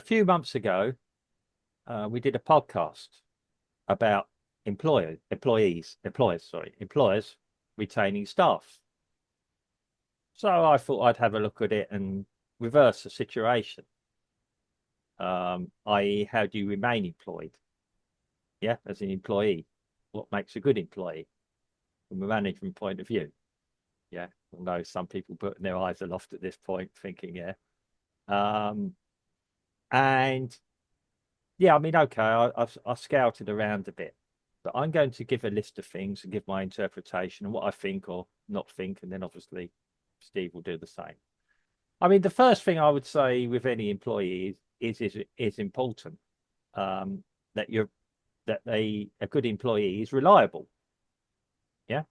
few months ago, we did a podcast about employers retaining staff. So I thought I'd have a look at it and reverse the situation. I.e., how do you remain employed? Yeah, as an employee, what makes a good employee from a management point of view? Yeah, I know some people putting their eyes aloft at this point, thinking, yeah. Um, and yeah, I mean, okay, I've scouted around a bit, but I'm going to give a list of things and give my interpretation and what I think or not think, and then obviously Steve will do the same. I mean, the first thing I would say with any employee is important, um, that a good employee is reliable. Yeah,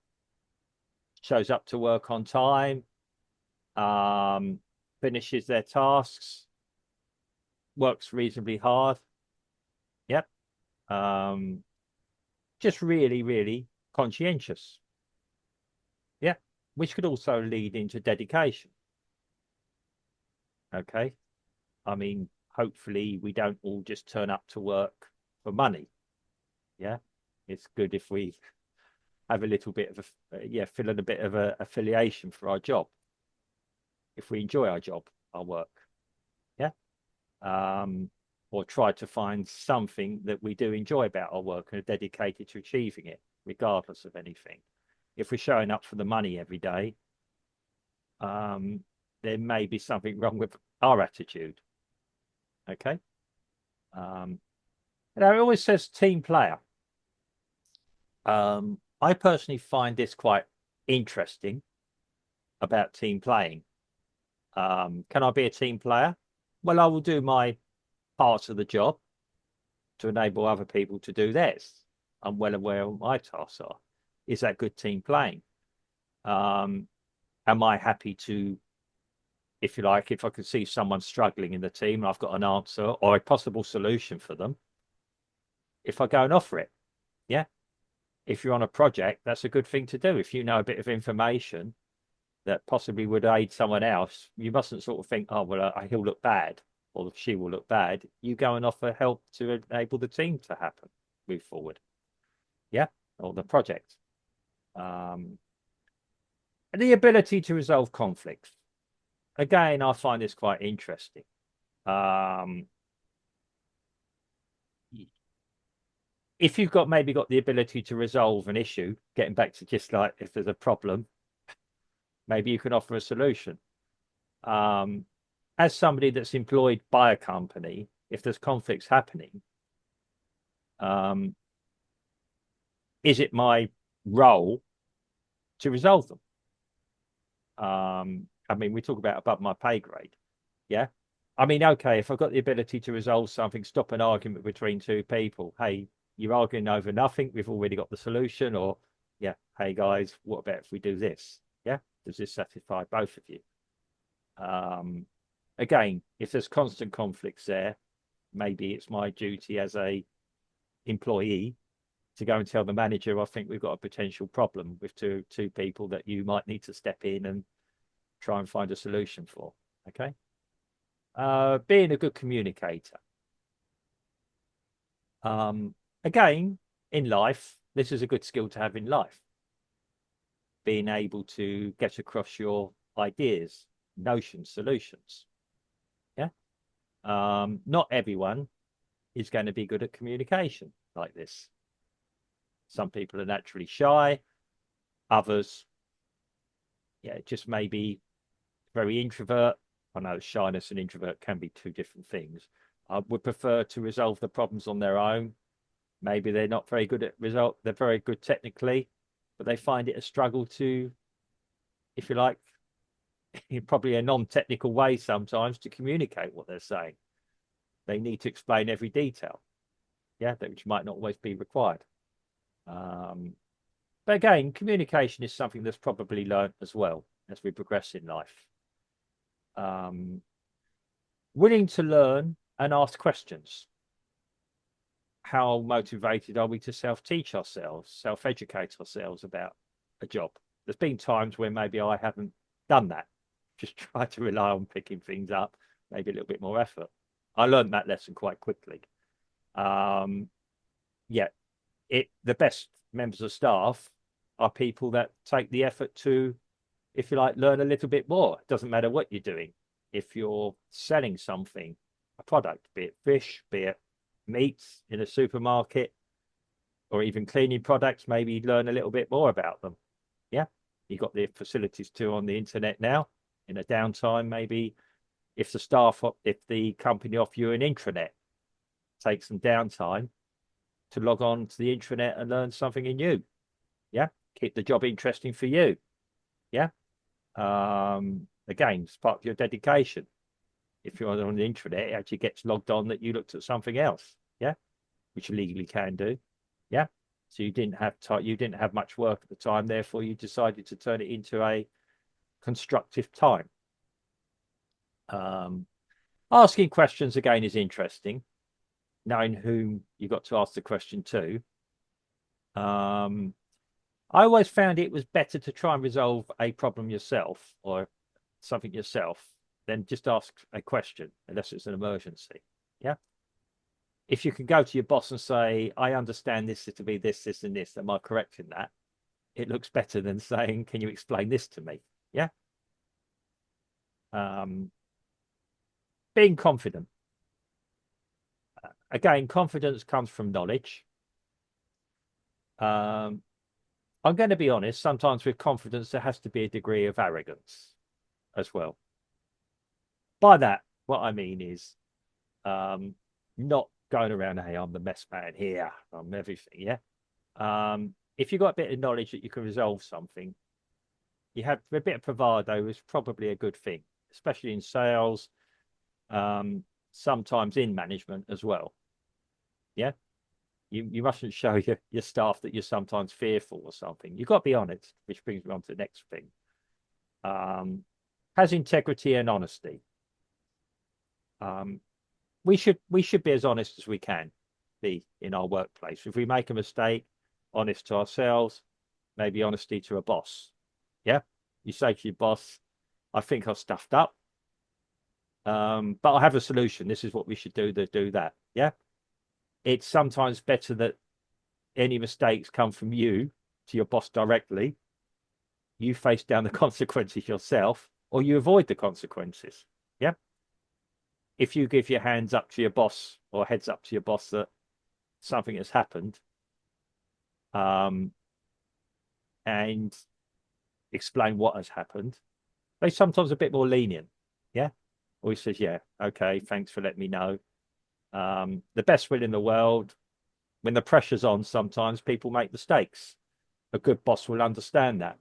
shows up to work on time, um, finishes their tasks, works reasonably hard. Yep. Just really, really conscientious. Yeah. Which could also lead into dedication. Okay. I mean, hopefully we don't all just turn up to work for money. Yeah. It's good if we have a little bit of feel a bit of a affiliation for our job. If we enjoy our job, our work. Yeah. Or try to find something that we do enjoy about our work and are dedicated to achieving it, regardless of anything. If we're showing up for the money every day, there may be something wrong with our attitude. Okay. It always says team player. I personally find this quite interesting about team playing. Can I be a team player? Well, I will do my parts of the job to enable other people to do theirs. I'm well aware of what my tasks are. Is that good team playing? Am I happy to, if you like, if I can see someone struggling in the team, I've got an answer or a possible solution for them, if I go and offer it? Yeah. If you're on a project, that's a good thing to do. If you know a bit of information that possibly would aid someone else, you mustn't sort of think, oh, well, he'll look bad or she will look bad. You go and offer help to enable the team to move forward. Yeah. Or the project. And the ability to resolve conflicts. Again, I find this quite interesting. If you've maybe got the ability to resolve an issue, getting back to just like if there's a problem, maybe you can offer a solution. As somebody that's employed by a company, if there's conflicts happening, is it my role to resolve them? I mean, we talk about above my pay grade. Yeah. I mean, okay, if I've got the ability to resolve something, stop an argument between two people, hey, you're arguing over nothing, we've already got the solution, or yeah, hey guys, what about if we do this? Yeah, does this satisfy both of you? Again, if there's constant conflicts there, maybe it's my duty as a employee to go and tell the manager, I think we've got a potential problem with two people that you might need to step in and try and find a solution for. Okay. Being a good communicator. Again, in life, this is a good skill to have in life. Being able to get across your ideas, notions, solutions. Yeah. Not everyone is going to be good at communication like this. Some people are naturally shy. Others, yeah, just maybe very introvert. I know shyness and introvert can be two different things. I would prefer to resolve the problems on their own. Maybe they're not very good at result. They're very good technically, but they find it a struggle to, if you like, in probably a non-technical way sometimes to communicate what they're saying. They need to explain every detail. Yeah, which might not always be required. But again, communication is something that's probably learned as well as we progress in life. Willing to learn and ask questions. How motivated are we to self-teach ourselves, self-educate ourselves about a job? There's been times where maybe I haven't done that. Just try to rely on picking things up, maybe a little bit more effort. I learned that lesson quite quickly. Yeah, the best members of staff are people that take the effort to, if you like, learn a little bit more. It doesn't matter what you're doing. If you're selling something, a product, be it fish, be it meats in a supermarket, or even cleaning products, maybe learn a little bit more about them. Yeah, you've got the facilities too on the internet now. In a downtime, maybe if the company offer you an intranet, take some downtime to log on to the intranet and learn something new. Yeah, keep the job interesting for you. Yeah. Again, it's part of your dedication. If you're on the intranet, it actually gets logged on that you looked at something else. Yeah, which you legally can do. Yeah. So you didn't have much work at the time, therefore you decided to turn it into a constructive time. Asking questions again is interesting, knowing whom you got to ask the question to. I always found it was better to try and resolve a problem yourself or something yourself than just ask a question unless it's an emergency. Yeah. If you can go to your boss and say, I understand this to be this, this, and this, am I correct in that? It looks better than saying, can you explain this to me? Yeah. Being confident. Again, confidence comes from knowledge. I'm going to be honest, sometimes with confidence, there has to be a degree of arrogance as well. By that, what I mean is not going around, hey, I'm the best man here, I'm everything. Yeah. If you've got a bit of knowledge that you can resolve something, you have a bit of bravado is probably a good thing, especially in sales, sometimes in management as well. Yeah. You mustn't show your staff that you're sometimes fearful or something. You've got to be honest, which brings me on to the next thing. Has integrity and honesty. We should be as honest as we can be in our workplace. If we make a mistake, honest to ourselves, maybe honesty to a boss. Yeah. You say to your boss, I think I've stuffed up. But I have a solution. This is what we should do to do that. Yeah. It's sometimes better that any mistakes come from you to your boss directly. You face down the consequences yourself, or you avoid the consequences. Yeah. If you give your hands up to your boss or heads up to your boss that something has happened, and explain what has happened, they sometimes a bit more lenient. Yeah. Or he says, yeah, okay, thanks for letting me know. The best will in the world, when the pressure's on, sometimes people make mistakes. A good boss will understand that.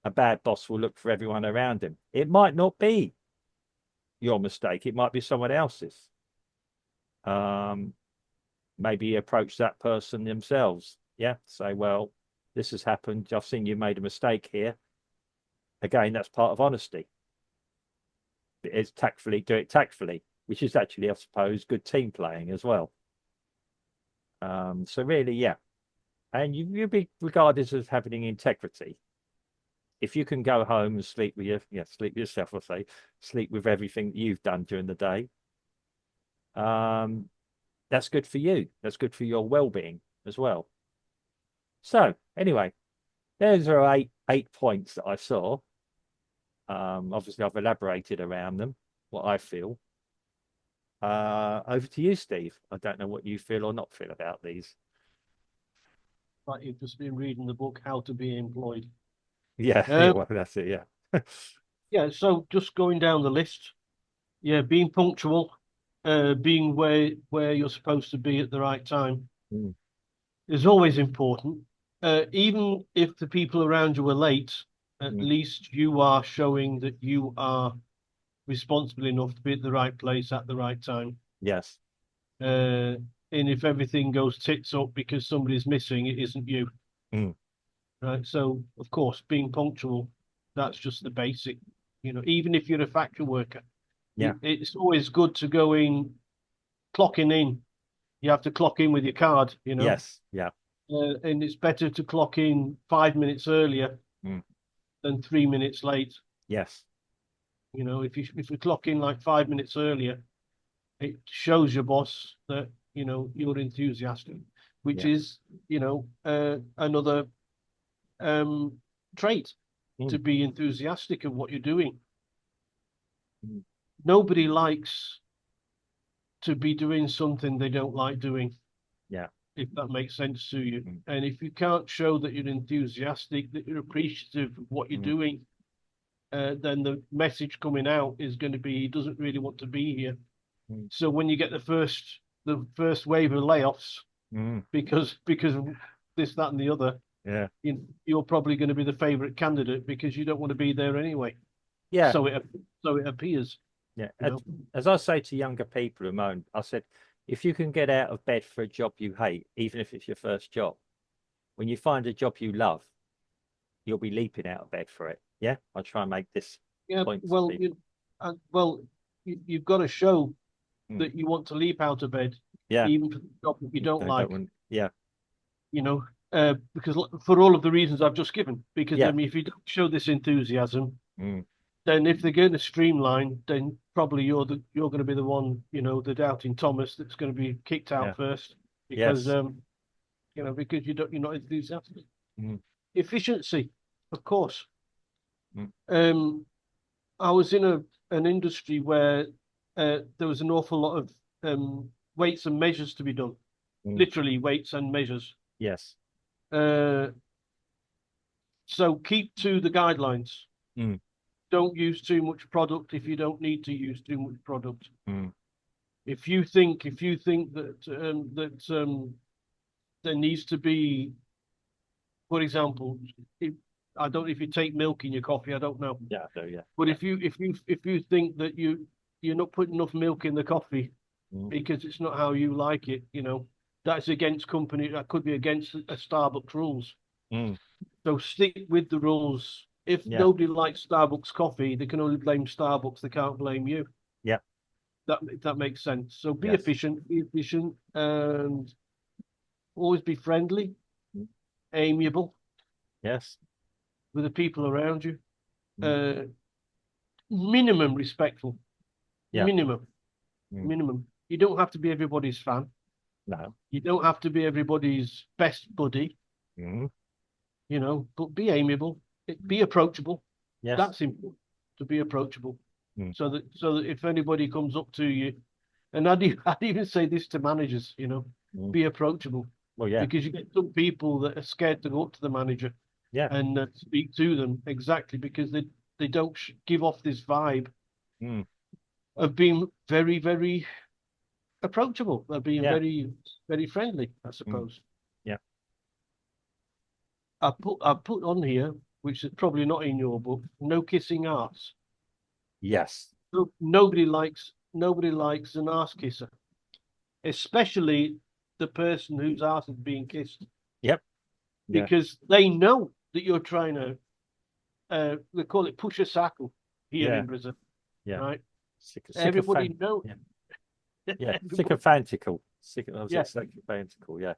A bad boss will look for everyone around him. It might not be your mistake. It might be someone else's. Maybe approach that person themselves. Yeah. Say, well, this has happened. I've seen you made a mistake here. Again, that's part of honesty. It's tactfully, do it tactfully, which is actually, I suppose, good team playing as well. So really, yeah. And you'll be regarded as having integrity. If you can go home and sleep with yourself, or say, sleep with everything that you've done during the day, that's good for you. That's good for your well-being as well. So anyway, there's our eight points that I saw. Obviously, I've elaborated around them, what I feel. Over to you, Steve. I don't know what you feel or not feel about these. Like you've just been reading the book How to Be Employed. Yeah, yeah, well, that's it. Yeah. Yeah, so just going down the list. Yeah, being punctual, being where you're supposed to be at the right time is always important. Even if the people around you are late, at least you are showing that you are responsible enough to be at the right place at the right time. Yes. And if everything goes tits up because somebody's missing, it isn't you. Right. So, of course, being punctual, that's just the basic. Even if you're a factory worker, Yeah. it's always good to go in, clocking in. You have to clock in with your card, Yes. Yeah. and it's better to clock in 5 minutes earlier than 3 minutes late. Yes. If you clock in like 5 minutes earlier, It shows your boss that, you know, you're enthusiastic, which Yeah. is, you know, another trait, to Mm. be enthusiastic of what you're doing. Mm. Nobody likes to be doing something they don't like doing, Yeah. if that makes sense to you. Mm. And if you can't show that you're enthusiastic, that you're appreciative of what you're Mm. doing, then the message coming out is going to be he doesn't really want to be here. Mm. So when you get the first wave of layoffs Mm. because of this, that, and the other, Yeah. you're probably going to be the favorite candidate because you don't want to be there anyway. Yeah. So it appears, Yeah. you know. As I say to younger people at the moment, I said, if you can get out of bed for a job you hate, even if it's your first job, when you find a job you love, you'll be leaping out of bed for it. Yeah. I try and make this Yeah, point to well, people. you've got to show Mm. that you want to leap out of bed, Yeah. even for the job that you don't I like. yeah. You know, because for all of the reasons I've just given. Because I Yeah. mean, if you don't show this enthusiasm, Mm. then if they're going to streamline, then probably you're going to be the one, you know, the doubting Thomas that's going to be kicked Yeah. out first because Yes. you know, because you're not enthusiastic. Mm. Efficiency, of course. Mm. I was in an industry where there was an awful lot of weights and measures to be done, Mm. literally weights and measures. Yes. Uh, so keep to the guidelines. Mm. Don't use too much product if you don't need to use too much product. Mm. If you think there needs to be, for example, I don't know if you take milk in your coffee, I don't know. Yeah. So yeah. But Yeah. if you think that you're not putting enough milk in the coffee Mm. because it's not how you like it, you know, that's against company, that could be against a Starbucks rules. Mm. So stick with the rules. If Yeah. nobody likes Starbucks coffee, they can only blame Starbucks. They can't blame you. Yeah. That makes sense. So Yes. be efficient, and always be friendly, Mm. amiable Yes. with the people around you. Mm. Minimum respectful. Yeah. Minimum. Mm. Minimum. You don't have to be everybody's fan. No. You don't have to be everybody's best buddy, Mm. you know, but be amiable, be approachable. Yes. That's important, to be approachable. Mm. So that if anybody comes up to you, and I'd even say this to managers, you know, Mm. be approachable. Well, yeah. Because you get some people that are scared to go up to the manager Yeah. and speak to them, exactly because they don't give off this vibe Mm. of being very, very approachable. They're being Yeah. very, very friendly, I Mm. suppose. Yeah. I put on here, which is probably not in your book, no kissing arse. Yes. Nobody likes an arse kisser, especially the person whose arse is being kissed, Yep. Yeah. because they know that you're trying to. They call it push a sackle here Yeah. in Brazil, Yeah. right? Sycophantical. Everybody knows. Yeah. Yeah. Everybody, Sycophantical. yeah. Sycophantical. Yeah.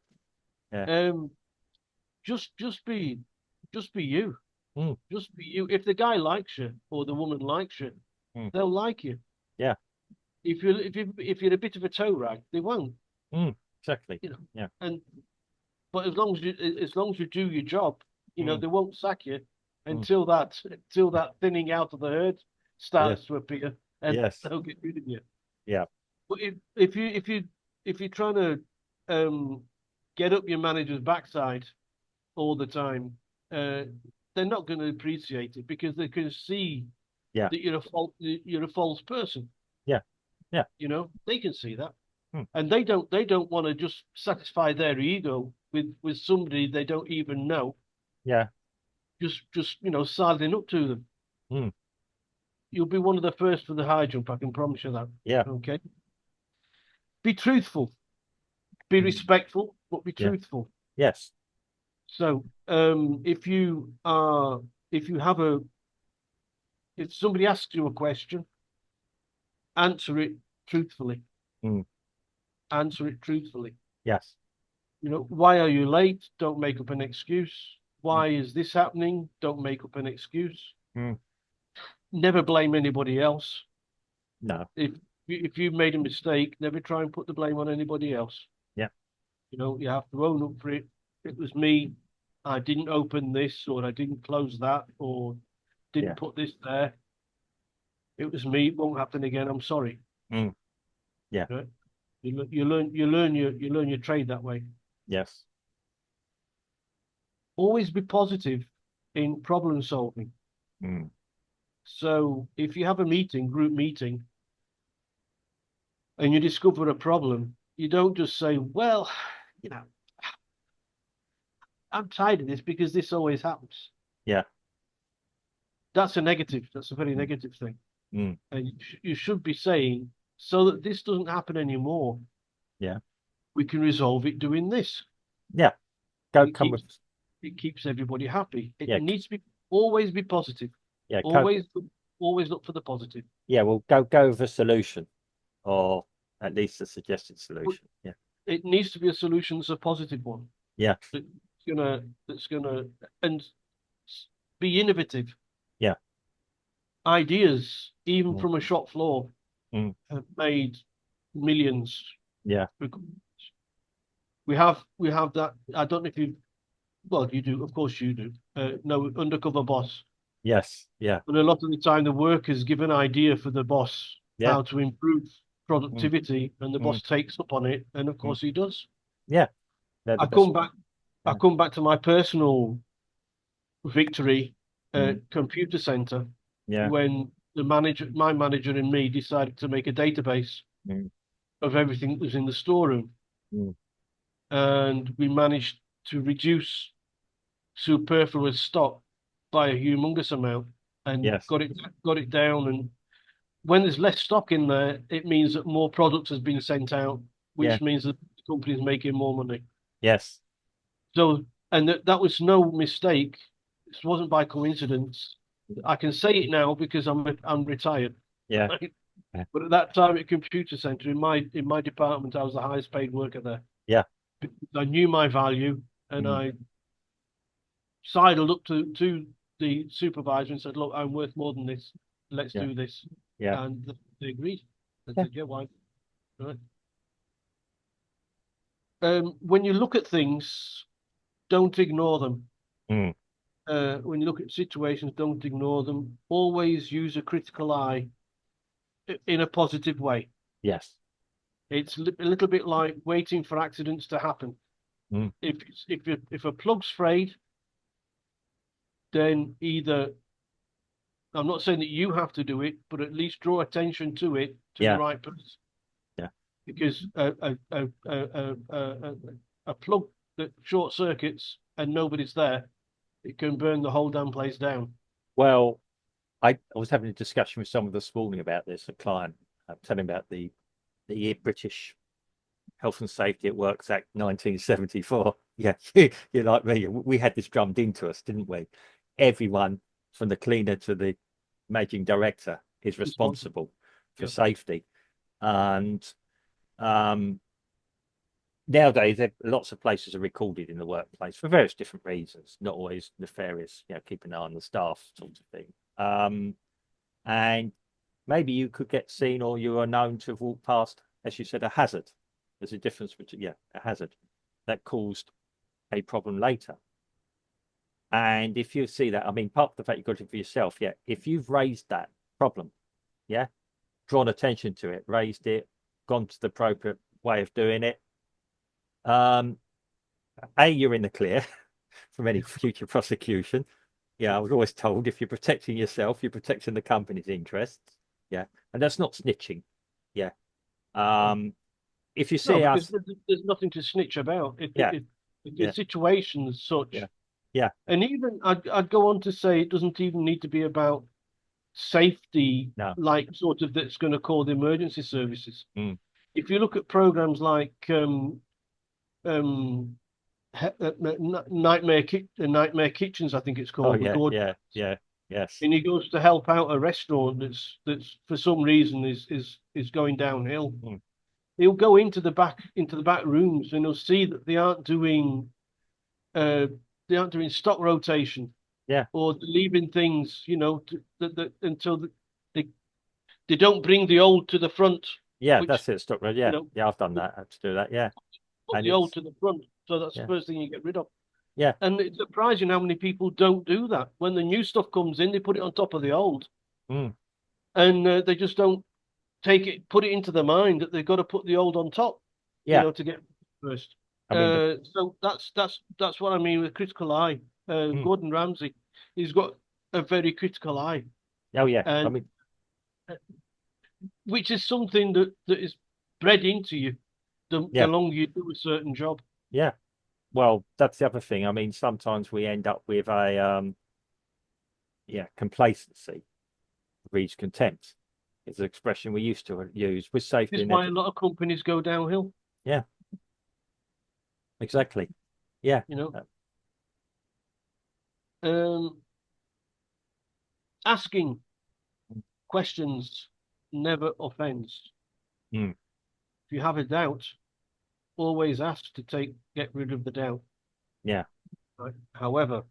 Yeah. Just be you. Mm. Just be you. If the guy likes you or the woman likes you, Mm. they'll like you. Yeah. If you're a bit of a toe rag, they won't. Mm. Exactly. You know. Yeah. But as long as you do your job, you know, Mm. they won't sack you Mm. until that thinning out of the herd starts to appear, and Yes. they'll get rid of you. Yeah. But if you're trying to get up your manager's backside all the time, they're not going to appreciate it because they can see Yeah. that you're a false person. Yeah. Yeah. You know, they can see that. Mm. And they don't want to just satisfy their ego with somebody they don't even know, Yeah. just you know, sidling up to them. Mm. You'll be one of the first for the high jump, I can promise you that. Yeah. Okay. Be truthful, be Mm. respectful, but be Yeah. truthful. Yes. So if somebody asks you a question, answer it truthfully. Mm. Answer it truthfully. Yes. You know, why are you late? Don't make up an excuse. Why is this happening? Don't make up an excuse. Mm. Never blame anybody else. No. If if you've made a mistake, never try and put the blame on anybody else. Yeah. You know, you have to own up for it. It was me. I didn't open this, or I didn't close that, or didn't Yeah. put this there. It was me. It won't happen again. I'm sorry. Mm. Yeah. Right? You learn your trade that way. Yes. Always be positive in problem solving. Mm. So if you have a meeting, group meeting, and you discover a problem, you don't just say, well, you know, I'm tired of this because this always happens. Yeah. That's a negative. That's a very Mm. negative thing. Mm. And you should be saying, so that this doesn't happen anymore, Yeah. we can resolve it doing this. Yeah. Go It come keeps, with it keeps everybody happy. It yeah. needs to be always be positive. Yeah. Always look for the positive. Yeah. Well, go with a solution, or at least a suggested But solution. Yeah. it needs to be a solution that's a positive one. Yeah. That's gonna and be innovative. Yeah. Ideas, even Mm. from a shop floor, Mm. have made millions. Yeah. We have that. I don't know if you, well, you do, of course you do. No, undercover boss. Yes. Yeah. But a lot of the time, the workers give an idea for the boss Yeah. how to improve Mm. productivity, and the Mm. boss takes up on it, and of Mm. course he does. Yeah. They're the I best. come back. I Yeah. come back to my personal victory at Mm. Computer Center Yeah. when my manager and me decided to make a database Mm. of everything that was in the storeroom. Mm. And we managed to reduce superfluous stock by a humongous amount and Yes. got it down. And when there's less stock in there, it means that more products has been sent out, Yeah. which means that the company's making more money. Yes. So, and that was no mistake. This wasn't by coincidence. I can say it now because I'm retired. Yeah. Right? Yeah. But at that time at Computer Center, in my department, I was the highest paid worker there. Yeah. I knew my value, and Mm. I sidled up to the supervisor and said, "Look, I'm worth more than this. Let's Yeah. do this." Yeah. And they agreed. They Yeah. said, "Yeah, why?" Right. When you look at things, don't ignore them. Mm. When you look at situations, don't ignore them. Always use a critical eye in a positive way. Yes. It's a little bit like waiting for accidents to happen. Mm. If a plug's frayed, then either, I'm not saying that you have to do it, but at least draw attention to it to Yeah. the right person. Yeah. Because a plug that short circuits and nobody's there, it can burn the whole damn place down. Well, I was having a discussion with someone this morning about this, a client, telling about the British Health and Safety at Works Act 1974. Yeah, you're like me. We had this drummed into us, didn't we? Everyone from the cleaner to the managing director is responsible for Yeah. safety. And nowadays, lots of places are recorded in the workplace for various different reasons, not always nefarious, keep an eye on the staff sort of thing. And maybe you could get seen, or you are known to have walked past, as you said, a hazard. There's a difference between, a hazard that caused a problem later. And if you see that, I mean, part of the fact you've got it for yourself, if you've raised that problem, drawn attention to it, raised it, gone to the appropriate way of doing it, you're in the clear from any future prosecution. I was always told if you're protecting yourself, you're protecting the company's interests. And that's not snitching. If you see us, there's nothing to snitch about. The situation is such. And even I'd go on to say it doesn't even need to be about safety, No. like sort of that's going to call the emergency services. Mm. If you look at programs like Nightmare Kitchens, I think it's called. Yes. And he goes to help out a restaurant that's for some reason is going downhill. Mm. He'll go into the back rooms and he'll see that they aren't doing stock rotation. Or leaving things, until they don't bring the old to the front Yeah, which, that's it. Stock road. you Yeah, know, yeah, I've done put, that. I had to do that. Yeah, put and the old it's to the front. So that's the yeah, first thing you get rid of. yeah, And it's surprising how many people don't do that. When the new stuff comes in, they put it on top of the old, mm, and they just don't put it into their mind that they've got to put the old on top, yeah. to get first. I mean, So that's what I mean with critical eye. mm, Gordon Ramsay, he's got a very critical eye, oh yeah. I and mean, which is something that is bred into you the yeah, longer you do a certain job. yeah. Well, that's the other thing. I mean, sometimes we end up with a yeah, complacency breeds contempt. It's an expression we used to use with This safety is and why a everything. lot of companies go downhill. Yeah, exactly. Yeah, You know, um, asking questions never offends. mm, If you have a doubt, always ask to get rid of the doubt. yeah, Right? However,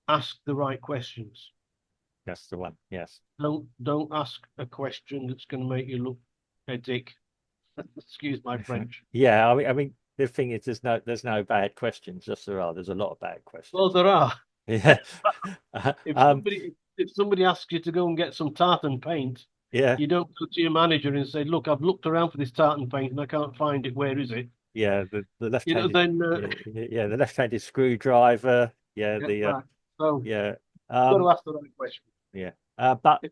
ask the right questions. that's the one. Yes. Don't ask a question that's going to make you look a dick. Excuse my French. Yeah, I mean, the thing is, there's no bad questions. Just there are. There's a lot of bad questions. Well, there are. Yeah. If Um. somebody asks you to go and get some tartan paint, Yeah. you don't go to your manager and say, "Look, I've looked around for this tartan paint and I can't find it. Where is it?" Yeah. The left-handed. Then Yeah. Yeah. The left-handed screwdriver. Yeah. yeah, The right. So yeah. you've got to Um. ask the right question. Yeah. But If,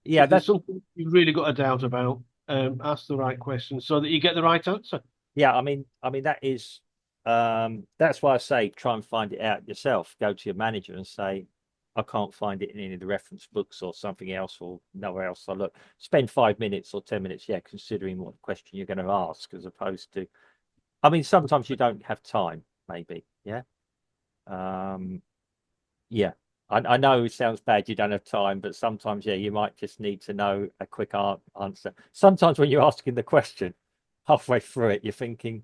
yeah. if there's That's something you've really got a doubt about, ask the right question so that you get the right answer. yeah. I mean that is. That's why I say try and find it out yourself. Go to your manager and say, I can't find it in any of the reference books or something else or nowhere else. I look. Spend 5 minutes or 10 minutes, yeah, considering what question you're going to ask, as opposed to. I mean, sometimes you don't have time, maybe. Yeah. Um, yeah. I know it sounds bad, you don't have time, but sometimes, yeah, you might just need to know a quick answer. Sometimes when you're asking the question, halfway through it, you're thinking,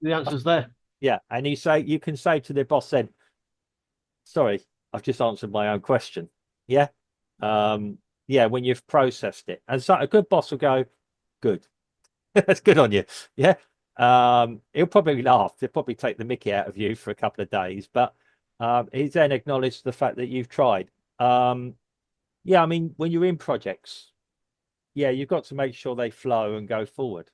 The answer's there. yeah, and you can say to the boss then, sorry, I've just answered my own question. Yeah. Yeah, when you've processed it. And so a good boss will go, good. That's good on you. Yeah. He'll probably laugh. He'll probably take the mickey out of you for a couple of days, but he's then acknowledged the fact that you've tried. Yeah, I mean, when you're in projects, yeah, you've got to make sure they flow and go forward.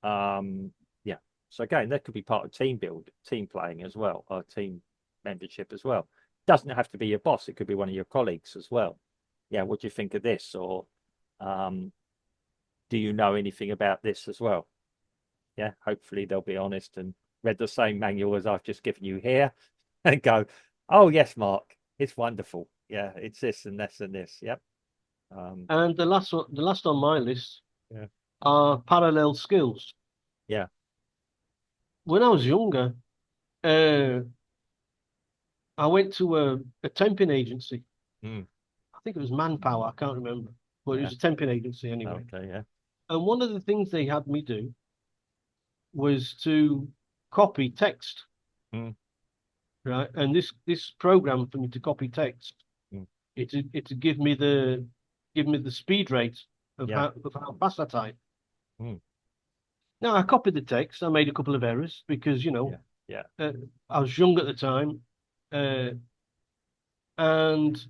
Yeah. So again, that could be part of team playing as well, or team membership as well. Doesn't have to be your boss, it could be one of your colleagues as well. Yeah, what do you think of this? Or um, do you know anything about this as well? Yeah, hopefully they'll be honest and read the same manual as I've just given you here and go, oh yes, Mark, it's wonderful. Yeah, it's this and this and this. Yep. And the last on my list Yeah. are parallel skills. Yeah. When I was younger, uh, I went to a temping agency. Mm, I think it was Manpower. I can't remember, but it yeah. was a temping agency anyway. Okay. Yeah. And one of the things they had me do was to copy text, Mm, right? And this program for me to copy text, mm, it to give me the speed rate yeah. of how fast I type. Mm, Now I copied the text. I made a couple of errors because yeah. Yeah. I was young at the time, uh, and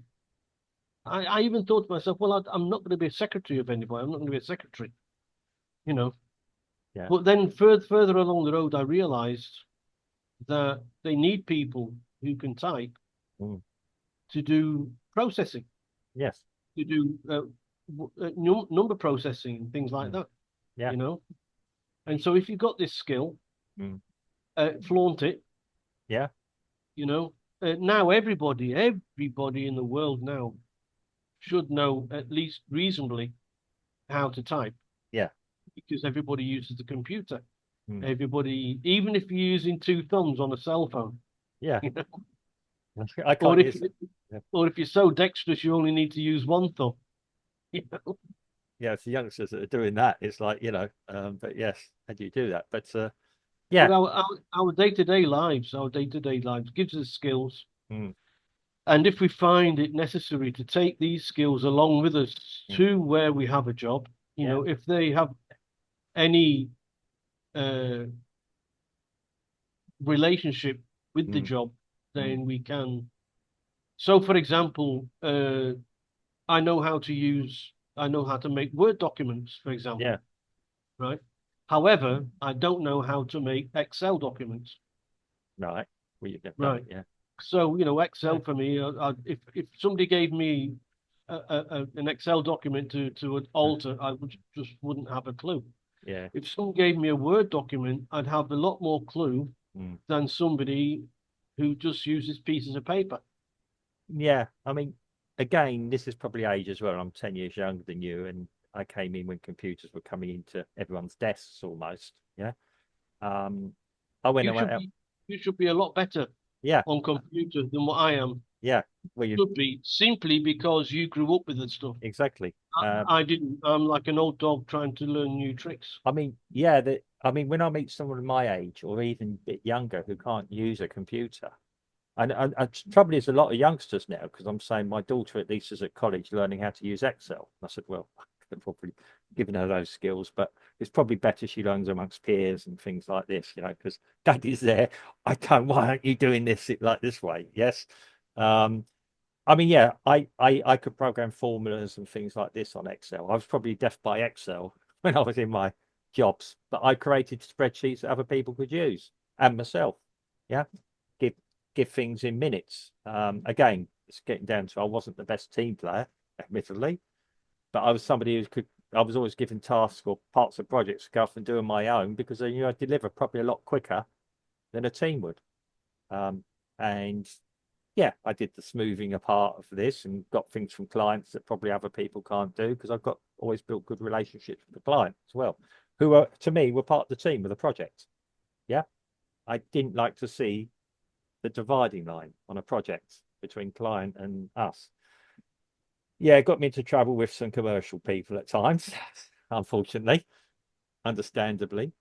I even thought to myself, well, I'm not going to be a secretary of anybody. I'm not going to be a secretary, you know. Yeah. But then further along the road, I realized that they need people who can type Mm, to do processing, yes. to do number processing, things like Mm, that, yeah. you know. And so if you've got this skill, Mm, flaunt it, yeah. you know. Now everybody in the world now should know at least reasonably how to type Yeah. because everybody uses the computer. Mm, Everybody, even if you're using two thumbs on a cell phone, yeah. you know, I or can't use it. Yeah. if you're so dexterous you only need to use one thumb. You know? Yeah, it's the youngsters that are doing that. It's like, but yes, how do you do that? But yeah. But our day-to-day lives, gives us skills. Mm, And if we find it necessary to take these skills along with us mm, to where we have a job, You know, if they have any relationship with the job, then we can. So, for example, I know how to make Word documents, for example. Yeah. Right. However, I don't know how to make Excel documents. Right. Well, you've done, Right. yeah. So, Excel for me, if somebody gave me an Excel document to alter, I just wouldn't have a clue. Yeah. If someone gave me a Word document, I'd have a lot more clue than somebody who just uses pieces of paper. Yeah. I mean, again, this is probably age as well. I'm 10 years younger than you, and I came in when computers were coming into everyone's desks almost. Yeah. I went You away should out. be you should be a lot better Yeah. on computers than what I am. Yeah. Well, you Should be simply because you grew up with the stuff. exactly. I didn't. I'm like an old dog trying to learn new tricks. I mean, yeah, I mean, when I meet someone my age or even a bit younger who can't use a computer, and trouble is a lot of youngsters now, because I'm saying my daughter at least is at college learning how to use Excel. I said, well, I've probably given her those skills, but it's probably better she learns amongst peers and things like this, because daddy's there. Why aren't you doing this like this way? Yes. I mean, yeah, I could program formulas and things like this on Excel. I was probably deaf by Excel when I was in my jobs, but I created spreadsheets that other people could use and myself. Yeah, give give things in minutes. Again, it's getting down to I wasn't the best team player, admittedly, but I was somebody who could. I was always given tasks or parts of projects to go off and do on my own because I knew I'd deliver probably a lot quicker than a team would. And yeah, I did the smoothing a part of this and got things from clients that probably other people can't do because I've got always built good relationships with the client as well, who are to me were part of the team of the project. Yeah, I didn't like to see the dividing line on a project between client and us. Yeah, it got me into trouble with some commercial people at times, unfortunately, understandably,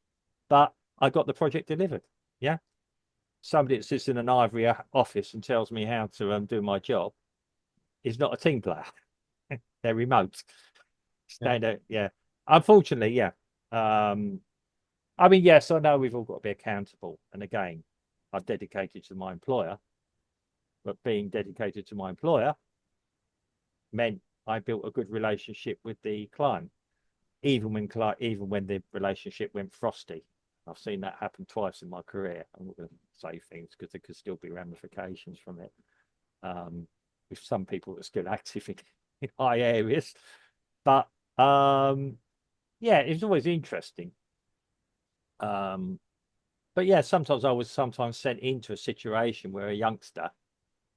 but I got the project delivered. Yeah, somebody that sits in an ivory office and tells me how to do my job is not a team player. They're remote. Stand out, yeah. Unfortunately, yeah. I mean, yes, I know we've all got to be accountable. And again, I'm dedicated to my employer, but being dedicated to my employer meant I built a good relationship with the client, even when the relationship went frosty. I've seen that happen twice in my career. I'm not going to say things because there could still be ramifications from it. With some people that are still active in high areas. But yeah, it's always interesting. But yeah, sometimes I was sent into a situation where a youngster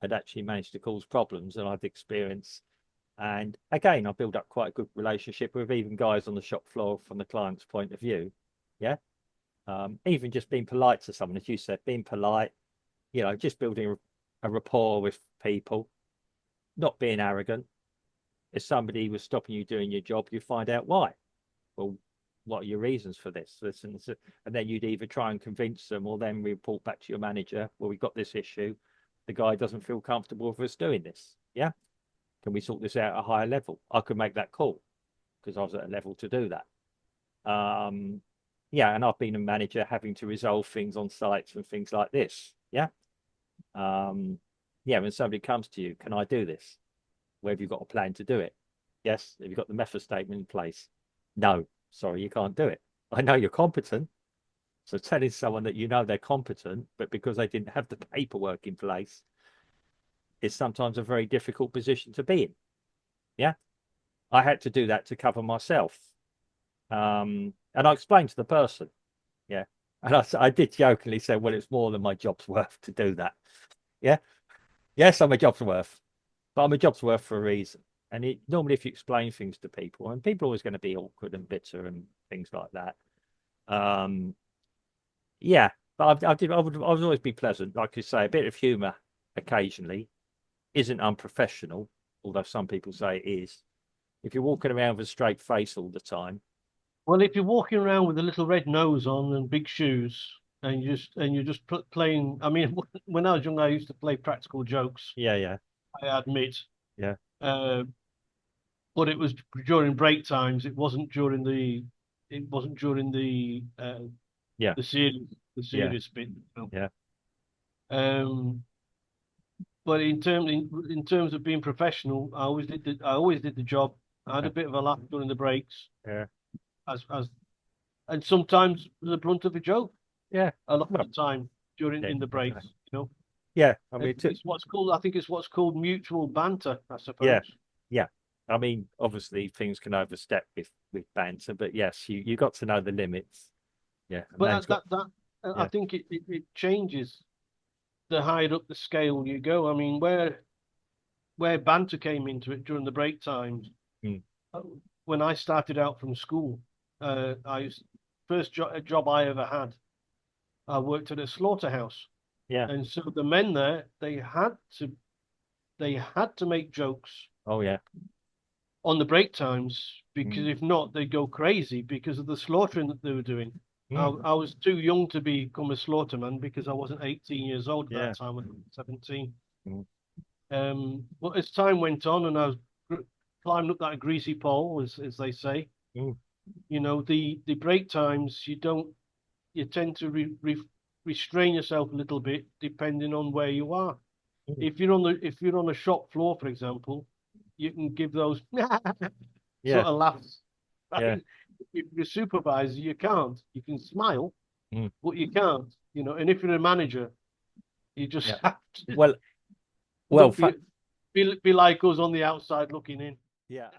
had actually managed to cause problems, and I'd experienced. And again, I built up quite a good relationship with even guys on the shop floor from the client's point of view. Yeah. Even just being polite to someone, as you said, being polite, just building a rapport with people, not being arrogant. If somebody was stopping you doing your job, you find out why. Well, what are your reasons for this? And then you'd either try and convince them or then report back to your manager, well, we've got this issue. The guy doesn't feel comfortable with us doing this. Yeah. Can we sort this out at a higher level? I could make that call because I was at a level to do that. Yeah, and I've been a manager having to resolve things on sites and things like this. Yeah. Yeah, when somebody comes to you, can I do this? Where have you got a plan to do it? Yes. Have you got the method statement in place? No, sorry, you can't do it. I know you're competent. So telling someone that they're competent, but because they didn't have the paperwork in place is sometimes a very difficult position to be in. Yeah. I had to do that to cover myself. And I explained to the person. Yeah. And I did jokingly say, well, it's more than my job's worth to do that. Yeah. Yes, I'm a job's worth, but I'm a job's worth for a reason. And normally, if you explain things to people, and people are always going to be awkward and bitter and things like that. Yeah, but I would always be pleasant. Like you say, a bit of humour occasionally isn't unprofessional, although some people say it is. If you're walking around with a straight face all the time, Well, if you're walking around with a little red nose on and big shoes, and you're just playing. I mean, when I was young, I used to play practical jokes. yeah, I admit. yeah, Uh, but it was during break times. It wasn't during the Yeah. the serious bit. Yeah. But in terms of being professional, I always did the job. I had a bit of a laugh during the breaks, Yeah. And sometimes the brunt of a joke. Yeah. A lot of the time in the breaks, exactly. Yeah. I mean, it's what's called. I think it's what's called mutual banter, I suppose. Yeah. Yeah. I mean, obviously things can overstep with banter, but yes, you got to know the limits. Yeah. But I think it changes the higher up the scale you go. I mean, where banter came into it during the break times. When I started out from school, first job I ever had, I worked at a slaughterhouse. Yeah. And so the men there, they had to make jokes. Oh yeah. On the break times, because if not, they'd go crazy because of the slaughtering that they were doing. I was too young to become a slaughterman because I wasn't 18 years old at that time. I was 17. But as time went on and I was climbing up that greasy pole, as they say, the break times, you tend to restrain yourself a little bit depending on where you are. If you're on a shop floor, for example, you can give those sort of laughs. Right? If you're a supervisor, you can't. You can smile, but you can't. And if you're a manager, you just have to well, be like us on the outside looking in. Yeah.